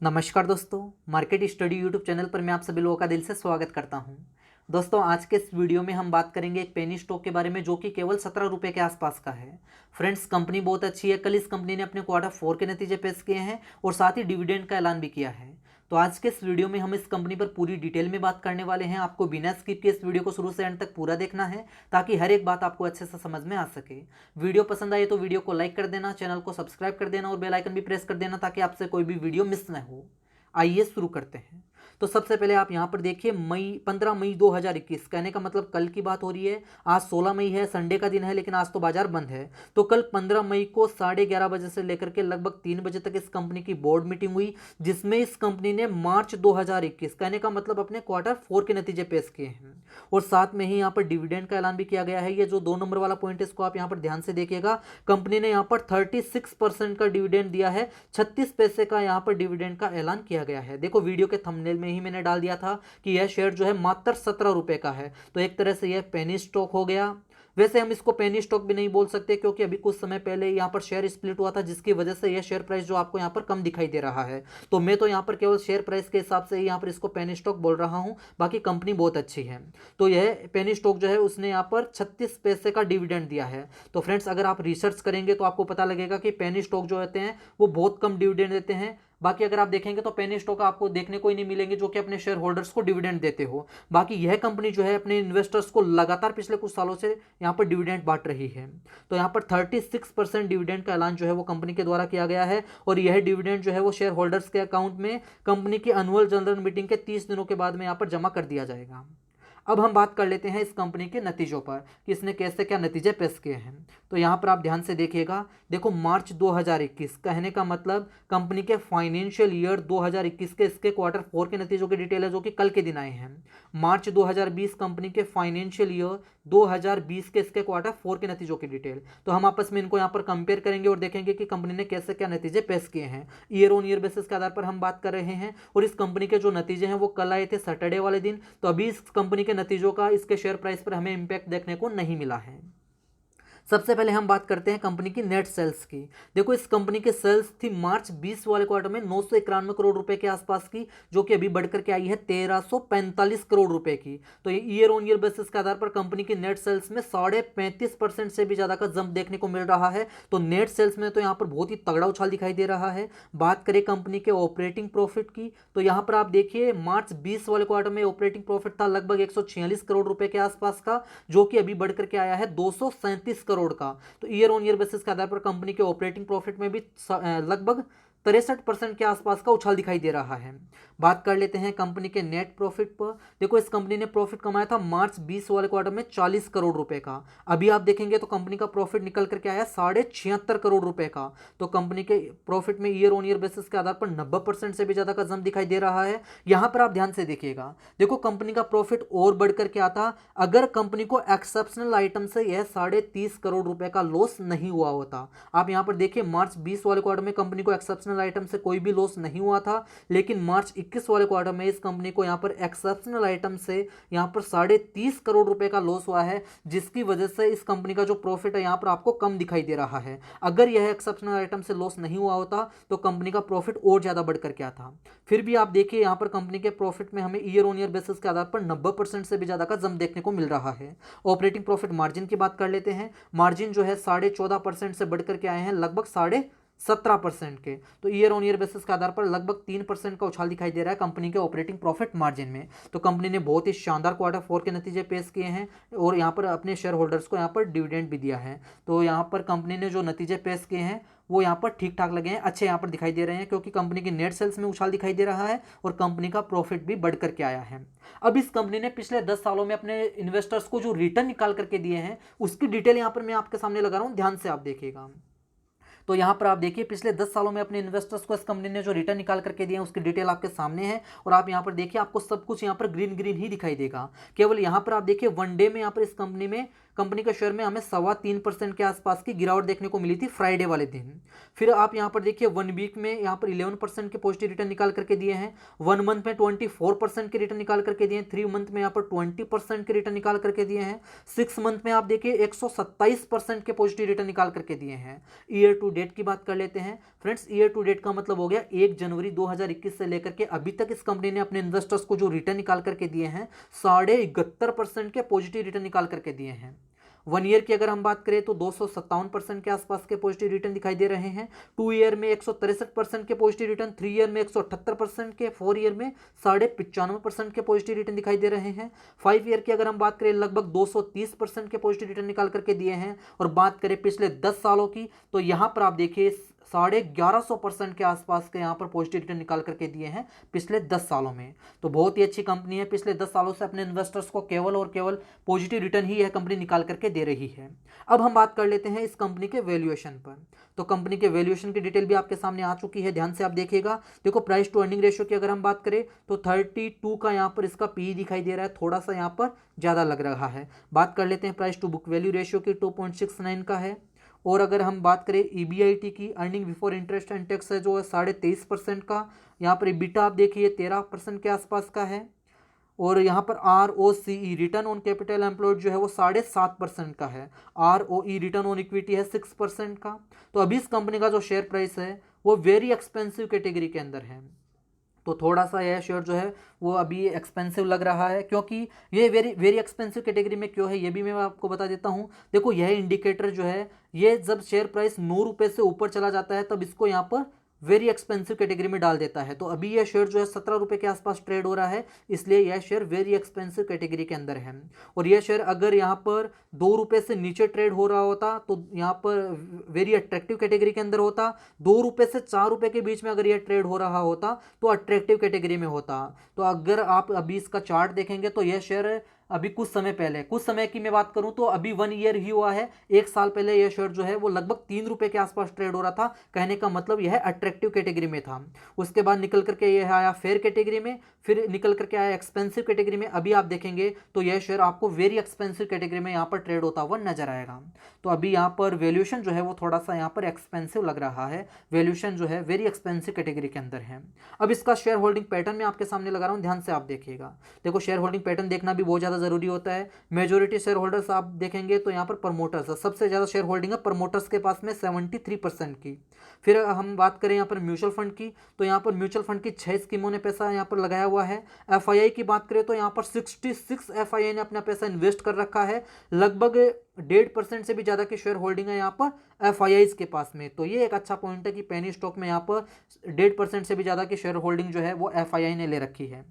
नमस्कार दोस्तों, market study YouTube channel पर मैं आप सभी लोगों का दिल से स्वागत करता हूं। दोस्तों, आज के इस वीडियो में हम बात करेंगे एक पेनी स्टॉक के बारे में जो कि केवल 17 रुपये के आसपास का है। फ्रेंड्स, कंपनी बहुत अच्छी है। कल इस कंपनी ने अपने क्वार्टर 4 के नतीजे पेश किए हैं और साथ ही डिविडेंड का ऐलान भी किया है। तो आज के इस वीडियो में हम इस कंपनी पर पूरी डिटेल में बात करने वाले हैं। आपको बिना स्किप के इस वीडियो को शुरू से एंड तक पूरा देखना है ताकि हर एक बात आपको अच्छे से समझ में आ सके। वीडियो पसंद आए तो वीडियो को लाइक कर देना, चैनल को सब्सक्राइब कर देना और बेल आइकन भी प्रेस कर देना ताकि आपसे कोई भी वीडियो मिस न हो। आइए शुरू करते हैं। तो सबसे पहले आप यहाँ पर देखिए 15 मई 2021, कहने का मतलब कल की बात हो रही है। आज 16 मई है, संडे का दिन है, लेकिन आज तो बाजार बंद है। तो कल 15 मई को 11:30 बजे से लेकर के लगभग 3 बजे तक इस कंपनी की बोर्ड मीटिंग हुई, जिसमें इस कंपनी ने मार्च 2021, कहने का मतलब अपने क्वार्टर 4 के नतीजे पेश किए हैं और साथ में ही यहाँ पर डिविडेंड का ऐलान भी किया गया है। ये जो 2 नंबर वाला पॉइंट है इसको आप यहाँ पर ध्यान से देखिएगा। कंपनी ने यहाँ पर 36% का डिविडेंड दिया है, 36 पैसे का यहाँ पर डिविडेंड का ऐलान किया गया है। देखो, वीडियो के थंबनेल में ही मैंने डाल दिया था कि यह शेयर जो है मात्र 17 रुपए का है। तो एक तरह से यह पेनी स्टॉक हो गया। वैसे हम इसको पेनी स्टॉक भी नहीं बोल सकते क्योंकि अभी कुछ समय पहले यहाँ पर शेयर स्प्लिट हुआ था, जिसकी वजह से यह शेयर प्राइस जो आपको यहाँ पर कम दिखाई दे रहा है। तो मैं तो यहाँ पर केवल शेयर प्राइस के हिसाब से ही यहाँ पर इसको पेनी स्टॉक बोल रहा हूँ। बाकी कंपनी बहुत अच्छी है। तो यह पेनी स्टॉक जो है उसने यहाँ पर 36 पैसे का डिविडेंड दिया है। तो फ्रेंड्स, अगर आप रिसर्च करेंगे तो आपको पता लगेगा कि पेनी स्टॉक जो होते हैं वो बहुत कम डिविडेंड देते हैं। बाकी अगर आप देखेंगे तो पेनी स्टॉक आपको देखने को ही नहीं मिलेंगे जो कि अपने शेयर होल्डर्स को डिविडेंड देते हो। बाकी यह कंपनी जो है अपने इन्वेस्टर्स को लगातार पिछले कुछ सालों से यहाँ पर डिविडेंड बांट रही है। तो यहाँ पर 36% डिविडेंड का ऐलान जो है वो कंपनी के द्वारा किया गया है और यह डिविडेंड जो है वो शेयर होल्डर्स के अकाउंट में कंपनी की एनुअल जनरल मीटिंग के 30 दिनों के बाद में यहाँ पर जमा कर दिया जाएगा। अब हम बात कर लेते हैं इस कंपनी के नतीजों पर कि इसने कैसे क्या नतीजे पेश किए हैं। तो यहाँ पर आप ध्यान से देखिएगा। देखो, मार्च 2021, कहने का मतलब कंपनी के फाइनेंशियल ईयर 2021 के इसके क्वार्टर 4 के नतीजों की डिटेल है जो कि कल के दिन आए हैं। मार्च 2020 कंपनी के फाइनेंशियल ईयर 2020 के इसके क्वार्टर 4 के नतीजों की डिटेल। तो हम आपस में इनको यहाँ पर कंपेयर करेंगे और देखेंगे कि कंपनी ने कैसे क्या नतीजे पेश किए हैं। ईयर ऑन ईयर बेसिस के आधार पर हम बात कर रहे हैं और इस कंपनी के जो नतीजे हैं वो कल आए थे सैटरडे वाले दिन। तो अभी इस कंपनी के नतीजों का इसके शेयर प्राइस पर हमें इंपैक्ट देखने को नहीं मिला है। सबसे पहले हम बात करते हैं कंपनी की नेट सेल्स की। देखो, इस कंपनी के सेल्स थी मार्च 20 वाले क्वार्टर में 991 करोड़ रुपए के आसपास की, जो कि अभी बढ़कर के आई है 1345 करोड़ रुपए की। तो ये ईयर ऑन ईयर बेसिस के आधार पर कंपनी की नेट सेल्स में 35.5% से भी ज्यादा का जंप देखने को मिल रहा है। तो नेट सेल्स में तो यहाँ पर बहुत ही तगड़ा उछाल दिखाई दे रहा है। बात करें कंपनी के ऑपरेटिंग प्रॉफिट की, तो यहाँ पर आप देखिए मार्च 20 वाले क्वार्टर में ऑपरेटिंग प्रॉफिट था लगभग 146 करोड़ रुपए के आसपास का, जो कि अभी बढ़कर के आया है 237 करोड़ का। तो ईयर ऑन ईयर बेसिस के आधार पर कंपनी के ऑपरेटिंग प्रॉफिट में भी लगभग 63% के आसपास का उछाल दिखाई दे रहा है। बात कर लेते हैं कंपनी के नेट प्रॉफिट पर। देखो, इस कंपनी ने प्रॉफिट कमाया था मार्च 20 वाले क्वार्टर में 40 करोड़ रुपए का। अभी आप देखेंगे तो कंपनी का प्रॉफिट निकल करके आया 76.5 करोड़ रुपए का। तो कंपनी के प्रॉफिट में ईयर ऑन ईयर बेसिस के आधार पर 90% से भी ज्यादा का जंप दिखाई दे रहा है। यहां पर आप ध्यान से देखिएगा। देखो, कंपनी का प्रॉफिट और बढ़कर के आता अगर कंपनी को एक्सेप्शनल आइटम से यह 30.5 करोड़ रुपए का लॉस नहीं हुआ होता। आप यहां पर देखिए, मार्च 20 वाले क्वार्टर में कंपनी को एक्सेप्शनल आइटम से कोई भी लॉस नहीं हुआ था, लेकिन मार्च 21 वाले क्वार्टर में इस कंपनी को यहां पर एक्सेप्शनल आइटम से यहां पर 30.5 करोड़ रुपए का लॉस हुआ है, जिसकी वजह से इस कंपनी का जो प्रॉफिट है यहां पर आपको कम दिखाई दे रहा है। अगर यह एक्सेप्शनल आइटम से लॉस नहीं हुआ होता तो कंपनी का प्रॉफिट और ज्यादा बढ़कर क्या था। फिर भी आप देखिए यहां पर कंपनी के प्रॉफिट में हमें ईयर ऑन ईयर बेसिस के आधार पर 90% से भी ज्यादा का जंप देखने को मिल रहा है। ऑपरेटिंग प्रॉफिट मार्जिन की बात कर लेते हैं। मार्जिन जो है 14.5% से बढ़कर के आए हैं लगभग 17% के। तो ईयर ऑन ईयर बेसिस के आधार पर लगभग 3% का उछाल दिखाई दे रहा है कंपनी के ऑपरेटिंग प्रॉफिट मार्जिन में। तो कंपनी ने बहुत ही शानदार क्वार्टर 4 के नतीजे पेश किए हैं और यहाँ पर अपने शेयर होल्डर्स को यहाँ पर डिविडेंड भी दिया है। तो यहाँ पर कंपनी ने जो नतीजे पेश किए हैं वो यहाँ पर ठीक ठाक लगे हैं, अच्छे यहाँ पर दिखाई दे रहे हैं, क्योंकि कंपनी की नेट सेल्स में उछाल दिखाई दे रहा है और कंपनी का प्रॉफिट भी बढ़ करके आया है। अब इस कंपनी ने पिछले 10 सालों में अपने इन्वेस्टर्स को जो रिटर्न निकाल करके दिए हैं उसकी डिटेल यहाँ पर मैं आपके सामने लगा रहा हूँ, ध्यान से आप देखिएगा। तो यहाँ पर आप देखिए पिछले 10 सालों में अपने इन्वेस्टर्स को इस कंपनी ने जो रिटर्न निकाल करके दिए हैं उसकी डिटेल आपके सामने है और आप यहाँ पर देखिए आपको सब कुछ यहाँ पर ग्रीन ग्रीन ही दिखाई देगा। केवल यहाँ पर आप देखिए वन डे में यहाँ पर इस कंपनी में कंपनी के शेयर में हमें 3.25% के आसपास की गिरावट देखने को मिली थी फ्राइडे वाले दिन। फिर आप यहाँ पर देखिए 1 वीक में यहाँ पर 11% के पॉजिटिव रिटर्न निकाल करके दिए हैं, 1 मंथ में 24% के रिटर्न निकाल करके दिए हैं, 3 मंथ में यहाँ पर 20% के रिटर्न निकाल करके दिए हैं, 6 मंथ में आप देखिए 127% के पॉजिटिव रिटर्न निकाल करके दिए हैं। ईयर टू डेट की बात कर लेते हैं फ्रेंड्स। ईयर टू डेट का मतलब हो गया 1 जनवरी 2021 से लेकर के अभी तक इस कंपनी ने अपने इन्वेस्टर्स को जो रिटर्न निकाल करके दिए हैं 71.5% के पॉजिटिव रिटर्न निकाल करके दिए हैं। 1 ईयर की अगर हम बात करें तो 257% के आसपास के पॉजिटिव रिटर्न दिखाई दे रहे हैं, 2 ईयर में 163% के पॉजिटिव रिटर्न, 3 ईयर में 178% के, 4 ईयर में 95% के पॉजिटिव रिटर्न दिखाई दे रहे हैं। 5 ईयर की अगर हम बात करें लगभग 230% के पॉजिटिव रिटर्न निकाल करके दिए हैं। और बात करें पिछले 10 सालों की तो यहाँ पर आप देखिए 1150% के आसपास के यहाँ पर पॉजिटिव रिटर्न निकाल करके दिए हैं पिछले 10 सालों में। तो बहुत ही अच्छी कंपनी है, पिछले 10 सालों से अपने इन्वेस्टर्स को केवल और केवल पॉजिटिव रिटर्न ही यह कंपनी निकाल करके दे रही है। अब हम बात कर लेते हैं इस कंपनी के वैल्यूएशन पर। तो कंपनी के वैल्यूएशन की डिटेल भी आपके सामने आ चुकी है, ध्यान से आप देखिएगा। देखो प्राइस टू अर्निंग रेशियो की अगर हम बात करें तो 32 का यहाँ पर इसका पी दिखाई दे रहा है, थोड़ा सा यहाँ पर ज़्यादा लग रहा है। बात कर लेते हैं price to book value ratio की 2.69 का है। और अगर हम बात करें EBIT की, earning before interest and tax है जो है 23.5% का। यहाँ पर EBITDA आप देखिए 13% के आसपास का है। और यहाँ पर ROCE return on capital employed जो है वो 7.5% का है। ROE रिटर्न ऑन इक्विटी है 6% का। तो अभी इस कंपनी का जो शेयर प्राइस है वो वेरी एक्सपेंसिव कैटेगरी के अंदर है। तो थोड़ा सा यह शेयर जो है वो अभी एक्सपेंसिव लग रहा है, क्योंकि ये वेरी एक्सपेंसिव कैटेगरी में क्यों है ये भी मैं आपको बता देता हूँ। देखो यह इंडिकेटर जो है ये जब शेयर प्राइस 9 रुपये से ऊपर चला जाता है तब इसको यहाँ पर वेरी एक्सपेंसिव कैटेगरी में डाल देता है। तो अभी यह शेयर जो है 17 रुपये के आसपास ट्रेड हो रहा है, इसलिए यह शेयर वेरी एक्सपेंसिव कैटेगरी के अंदर है। और यह शेयर अगर यहाँ पर 2 रुपये से नीचे ट्रेड हो रहा होता तो यहाँ पर वेरी अट्रैक्टिव कैटेगरी के अंदर होता। 2 रुपये से 4 रुपये के बीच में अगर यह ट्रेड हो रहा होता तो अट्रैक्टिव कैटेगरी में होता। तो अगर आप अभी इसका चार्ट देखेंगे तो यह शेयर अभी कुछ समय की मैं बात करूं तो अभी 1 ईयर ही हुआ है, 1 साल पहले यह शेयर जो है वो लगभग 3 रुपये के आसपास ट्रेड हो रहा था। कहने का मतलब यह अट्रैक्टिव कैटेगरी में था। उसके बाद निकल करके यह आया फेयर कैटेगरी में, फिर निकल करके आया एक्सपेंसिव कैटेगरी में। अभी आप देखेंगे तो यह शेयर आपको वेरी एक्सपेंसिव कैटेगरी में यहाँ पर ट्रेड होता हुआ नजर आएगा। तो अभी यहाँ पर वैल्यूएशन जो है वो थोड़ा सा यहाँ पर एक्सपेंसिव लग रहा है, वैल्यूएशन जो है वेरी एक्सपेंसिव कैटेगरी के अंदर है। अब इसका शेयर होल्डिंग पैटर्न मैं आपके सामने लगा रहा हूँ, ध्यान से आप देखिएगा। देखो शेयर होल्डिंग पैटर्न देखना भी बहुत ज़्यादा जरूरी होता है। मेजोरिटी शेयर होल्डर्स आप देखेंगे तो यहाँ पर प्रमोटर्स है, सबसे ज़्यादा शेयर होल्डिंग है प्रमोटर्स के पास में 73% की। फिर हम बात करें यहाँ पर म्यूचुअल फंड की तो यहाँ पर म्यूचुअल फंड की 6 स्कीमों ने पैसा यहाँ पर लगाया हुआ है। FII की बात करें तो यहाँ पर 66 FII ने अपना पैसा इन्वेस्ट कर रखा है, लगभग 1.5% से भी ज़्यादा की शेयर होल्डिंग है यहाँ पर FIIs के पास में। तो ये एक अच्छा पॉइंट है कि पेनी स्टॉक में यहाँ पर 1.5% से भी ज़्यादा की शेयर होल्डिंग जो है वो FII ने ले रखी है।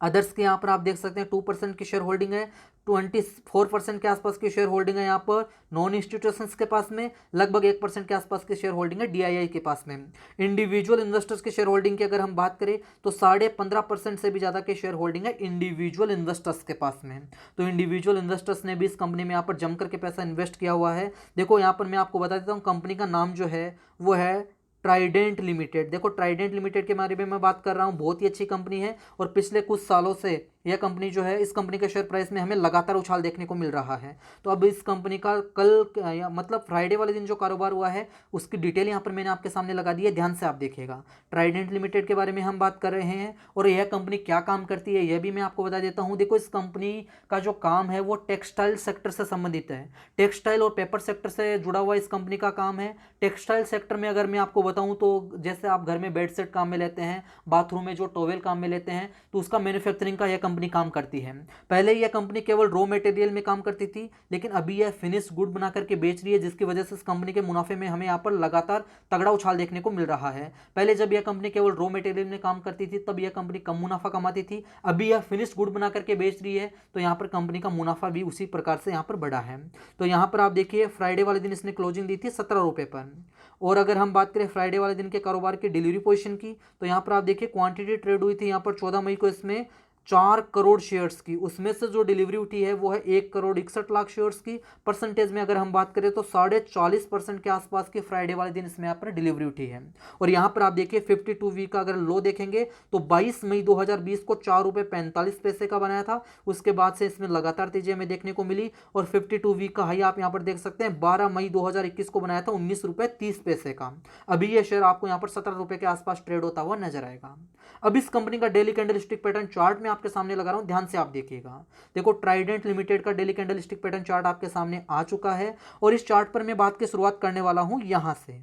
अदर्स के यहाँ पर आप देख सकते हैं 2% की शेयर होल्डिंग है, 24% के आसपास की शेयर होल्डिंग है यहाँ पर नॉन इंस्टीट्यूशंस के पास में, लगभग 1% के आसपास की शेयर होल्डिंग है DII के पास में। इंडिविजुअल इन्वेस्टर्स की शेयर होल्डिंग की अगर हम बात करें तो 15.5% से भी ज़्यादा की शेयर होल्डिंग है इंडिविजुअल इन्वेस्टर्स के पास में। तो इंडिविजुअल इन्वेस्टर्स ने भी इस कंपनी में यहाँ पर जम करके पैसा इन्वेस्ट किया हुआ है। देखो यहाँ पर मैं आपको बता देता हूँ कंपनी का नाम जो है वो है ट्राइडेंट लिमिटेड। देखो ट्राइडेंट लिमिटेड के बारे में मैं बात कर रहा हूँ, बहुत ही अच्छी कंपनी है और पिछले कुछ सालों से यह कंपनी जो है इस कंपनी के शेयर प्राइस में हमें लगातार उछाल देखने को मिल रहा है। तो अब इस कंपनी का कल मतलब फ्राइडे वाले दिन जो कारोबार हुआ है उसकी डिटेल यहाँ पर मैंने आपके सामने लगा दी है, ध्यान से आप देखिएगा। ट्राइडेंट लिमिटेड के बारे में हम बात कर रहे हैं और यह कंपनी क्या काम करती है यह भी मैं आपको बता देता हूँ। देखो इस कंपनी का जो काम है वो टेक्सटाइल सेक्टर से संबंधित है, टेक्सटाइल और पेपर सेक्टर से जुड़ा हुआ इस कंपनी का काम है। टेक्सटाइल सेक्टर में अगर मैं आपको बताऊँ तो जैसे आप घर में बेड सेट काम में लेते हैं, बाथरूम में जो टॉवेल काम में लेते हैं, तो उसका मैन्युफैक्चरिंग का यह कंपनी काम करती है। पहले यह कंपनी केवल रॉ मटेरियल में काम करती थी, लेकिन अभी यह फिनिश गुड बना करके बेच रही है, जिसकी वजह से इस कंपनी के मुनाफे में हमें यहाँ पर लगातार तगड़ा उछाल देखने को मिल रहा है। पहले जब यह कंपनी केवल रॉ मटेरियल में काम करती थी तब यह कंपनी कम मुनाफा कमाती थी, अभी यह फिनिश गुड बना करके बेच रही है तो यहाँ पर कंपनी का मुनाफा भी उसी प्रकार से यहाँ पर बढ़ा है। तो यहाँ पर आप देखिए फ्राइडे वाले दिन इसने क्लोजिंग दी थी 17 रुपये पर। और अगर हम बात करें फ्राइडे वाले दिन के कारोबार की डिलीवरी पोजीशन की तो यहाँ पर आप देखिए क्वांटिटी ट्रेड हुई थी यहाँ पर 14 मई को इसमें 4 करोड़ शेयर्स की, उसमें से जो डिलीवरी उठी है वो है 1 करोड़ 61 लाख शेयर्स की। परसेंटेज में अगर हम बात करें तो 40.5% के आसपास की फ्राइडे वाले दिन इसमें यहाँ पर डिलीवरी उठी है। और यहाँ पर आप देखिए 52 वीक का अगर लो देखेंगे तो 22 मई 2020 को 4 रुपये 45 पैसे का बनाया था। उसके बाद से इसमें लगातार तेजी हमें देखने को मिली और 52 वीक का हाई आप यहाँ पर देख सकते हैं 12 मई 2021 को बनाया था 19 रुपये 30 पैसे का। अभी ये शेयर आपको यहाँ पर 17 रुपये के आसपास ट्रेड होता हुआ नजर आएगा। अब इस कंपनी का डेली कैंडलस्टिक पैटर्न चार्ट में आपके सामने लगा रहा हूं, ध्यान से आप देखिएगा। देखो ट्राइडेंट लिमिटेड का डेली कैंडलस्टिक पैटर्न चार्ट आपके सामने आ चुका है और इस चार्ट पर मैं बात की शुरुआत करने वाला हूं यहां से।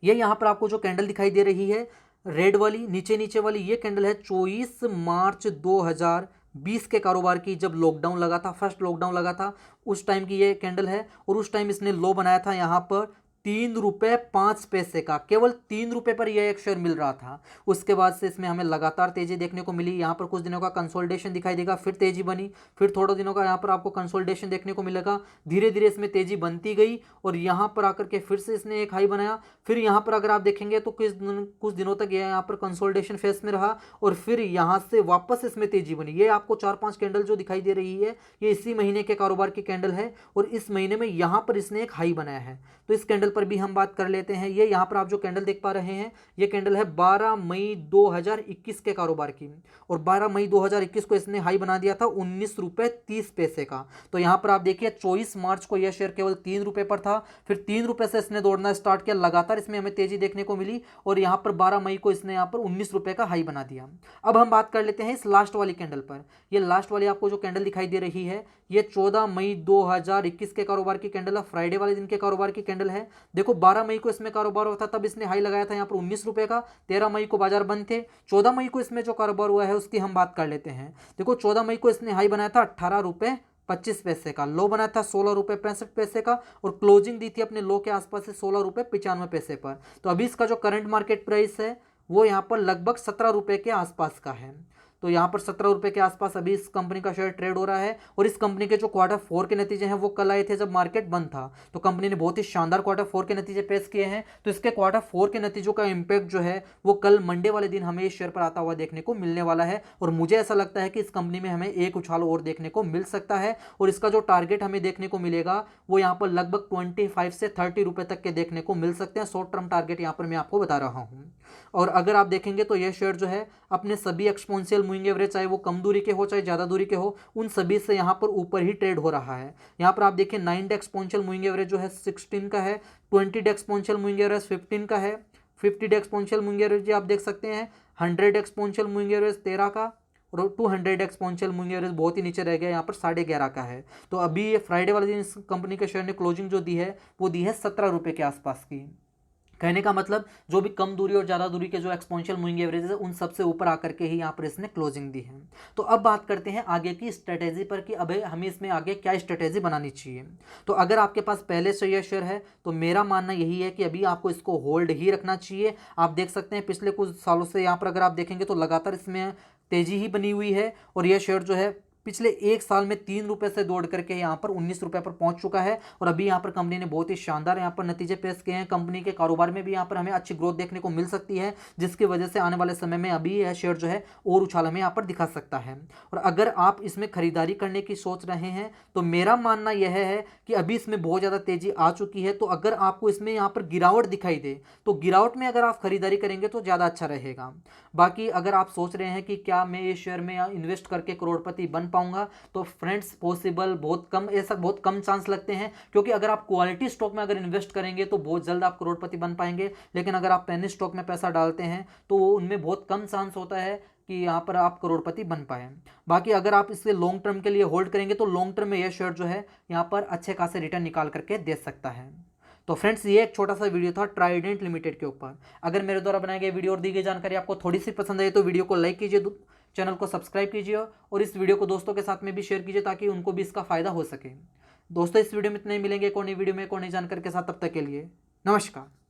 ये यहां पर आपको जो कैंडल दिखाई दे रही है रेड वाली नीचे नीचे वाली, ये कैंडल है 24 मार्च 2020 के कारोबार की, जब लॉकडाउन लगा था, फर्स्ट लॉकडाउन लगा था उस टाइम की ये कैंडल है। और उस टाइम इसने लो बनाया था यहाँ पर 3 रुपये 5 पैसे का, केवल 3 रुपये पर यह एक शेयर मिल रहा था। उसके बाद से इसमें हमें लगातार तेजी देखने को मिली। यहाँ पर कुछ दिनों का कंसोलिडेशन दिखाई देगा, फिर तेजी बनी, फिर थोड़े दिनों का यहाँ पर आपको कंसोलिडेशन देखने को मिलेगा। धीरे धीरे इसमें तेजी बनती गई और यहाँ पर आकर के फिर से इसने एक हाई बनाया। फिर यहाँ पर अगर आप देखेंगे तो कुछ दिनों तक यह यहाँ पर कंसोलिडेशन फेज में रहा और फिर यहाँ से वापस इसमें तेजी बनी। ये आपको 4-5 कैंडल जो दिखाई दे रही है ये इसी महीने के कारोबार की कैंडल है और इस महीने में यहाँ पर इसने एक हाई बनाया है। तो इस कैंडल पर भी हम बात कर लेते हैं। ये यहाँ पर आप जो कैंडल देख पा रहे हैं ये कैंडल है 12 मई 2021 के कारोबार की और 12 मई 2021 को इसने हाई बना दिया था 19 रुपये 30 पैसे का। तो यहाँ पर आप देखिए 24 मार्च को यह शेयर केवल 3 रुपये पर था, फिर 3 रुपये से इसने दौड़ना स्टार्ट किया, लगातार इसमें हमें तेजी देखने को मिली और यहाँ पर 12 मई को इसने यहाँ पर 19 रुपये का हाई बना दिया। अब हम बात कर लेते हैं इस लास्ट वाली कैंडल पर। यह लास्ट वाली आपको जो कैंडल दिखाई दे रही है ये 14 मई 2021 के कारोबार की कैंडल है, फ्राइडे वाले दिन के कारोबार की कैंडल है। देखो 12 मई को इसमें कारोबार हुआ था, तब इसने हाई लगाया था यहाँ पर 19 रुपये का। 13 मई को बाजार बंद थे। 14 मई को इसमें जो कारोबार हुआ है उसकी हम बात कर लेते हैं। देखो 14 मई को इसने हाई बनाया था 18 रुपये 25 पैसे का, लो बना था 16 रुपये 65 पैसे का और क्लोजिंग दी थी अपने लो के आसपास से 16 रुपये 95 पैसे पर। तो अभी इसका जो करंट मार्केट प्राइस है वो यहाँ पर लगभग 17 रुपये के आसपास का है। तो यहाँ पर 17 रुपये के आसपास अभी इस कंपनी का शेयर ट्रेड हो रहा है। और इस कंपनी के जो Q4 के नतीजे हैं वो कल आए थे जब मार्केट बंद था, तो कंपनी ने बहुत ही शानदार Q4 के नतीजे पेश किए हैं। तो इसके Q4 के नतीजों का इम्पैक्ट जो है वो कल मंडे वाले दिन हमें इस शेयर पर आता हुआ देखने को मिलने वाला है और मुझे ऐसा लगता है कि इस कंपनी में हमें एक उछाल और देखने को मिल सकता है और इसका जो टारगेट हमें देखने को मिलेगा वो यहाँ पर लगभग 25 से 30 रुपये तक के देखने को मिल सकते हैं। शॉर्ट टर्म टारगेट यहाँ पर मैं आपको बता रहा हूँ। और अगर आप देखेंगे तो यह शेयर जो है अपने सभी एक्सपोनेंशियल मूविंग एवरेज, चाहे वो कम दूरी के हो चाहे ज़्यादा दूरी के हो, उन सभी से यहाँ पर ऊपर ही ट्रेड हो रहा है। यहाँ पर आप देखिए 9 डे एक्सपोनेंशियल मूविंग एवरेज जो है 16 का है, 20 डे एक्सपोनेंशियल मूविंग एवरेज 15 का है, 50 डे एक्सपोनेंशियल मूविंग एवरेज आप देख सकते हैं 100 एक्सपोनेंशियल मूविंग एवरेज 13 का और 200 एक्सपोनेंशियल मूविंग एवरेज बहुत ही नीचे रह गया, यहाँ पर 11.5 का है। तो अभी ये फ्राइडे वाले दिन इस कंपनी के शेयर ने क्लोजिंग जो दी है वो दी है 17 रुपये के आसपास की। कहने का मतलब जो भी कम दूरी और ज़्यादा दूरी के जो एक्सपोनेंशियल मूविंग एवरेज है उन सबसे ऊपर आकर के ही यहाँ पर इसने क्लोजिंग दी है। तो अब बात करते हैं आगे की स्ट्रेटेजी पर कि अब हमें इसमें आगे क्या स्ट्रेटेजी बनानी चाहिए। तो अगर आपके पास पहले से यह शेयर है तो मेरा मानना यही है कि अभी आपको इसको होल्ड ही रखना चाहिए। आप देख सकते हैं पिछले कुछ सालों से यहाँ पर अगर आप देखेंगे तो लगातार इसमें तेजी ही बनी हुई है और यह शेयर जो है पिछले एक साल में 3 रुपये से दौड़ करके यहाँ पर 19 रुपये पर पहुँच चुका है और अभी यहाँ पर कंपनी ने बहुत ही शानदार यहाँ पर नतीजे पेश किए हैं। कंपनी के कारोबार में भी यहाँ पर हमें अच्छी ग्रोथ देखने को मिल सकती है, जिसकी वजह से आने वाले समय में अभी यह शेयर जो है और उछाल हमें यहाँ पर दिखा सकता है। और अगर आप इसमें खरीदारी करने की सोच रहे हैं तो मेरा मानना यह है कि अभी इसमें बहुत ज़्यादा तेजी आ चुकी है। तो अगर आपको इसमें यहाँ पर गिरावट दिखाई दे तो गिरावट में अगर आप खरीदारी करेंगे तो ज़्यादा अच्छा रहेगा। बाकी अगर आप सोच रहे हैं कि क्या मैं इस शेयर में इन्वेस्ट करके करोड़पति बन पाऊंगा, तो फ्रेंड्स पॉसिबल बहुत कम, ऐसा बहुत कम चांस लगते हैं, क्योंकि अगर आप क्वालिटी स्टॉक में अगर इन्वेस्ट करेंगे तो बहुत जल्द आप करोड़पति बन पाएंगे। लेकिन अगर आप पेनी स्टॉक में पैसा डालते हैं तो उनमें बहुत कम चांस होता है कि यहाँ पर आप करोड़पति बन पाए। बाकी अगर आप इसे लॉन्ग टर्म के लिए होल्ड करेंगे तो लॉन्ग टर्म में यह शेयर जो है यहाँ पर अच्छे खासे रिटर्न निकाल करके दे सकता है। तो फ्रेंड्स ये एक छोटा सा वीडियो था ट्राइडेंट लिमिटेड के ऊपर। अगर मेरे द्वारा बनाई गई वीडियो और दी गई जानकारी आपको थोड़ी सी पसंद आई तो वीडियो को लाइक कीजिए, चैनल को सब्सक्राइब कीजिए और इस वीडियो को दोस्तों के साथ में भी शेयर कीजिए ताकि उनको भी इसका फायदा हो सके। दोस्तों इस वीडियो में इतने ही, मिलेंगे एक और नई वीडियो में एक और नई जानकारी के साथ, तब तक के लिए नमस्कार।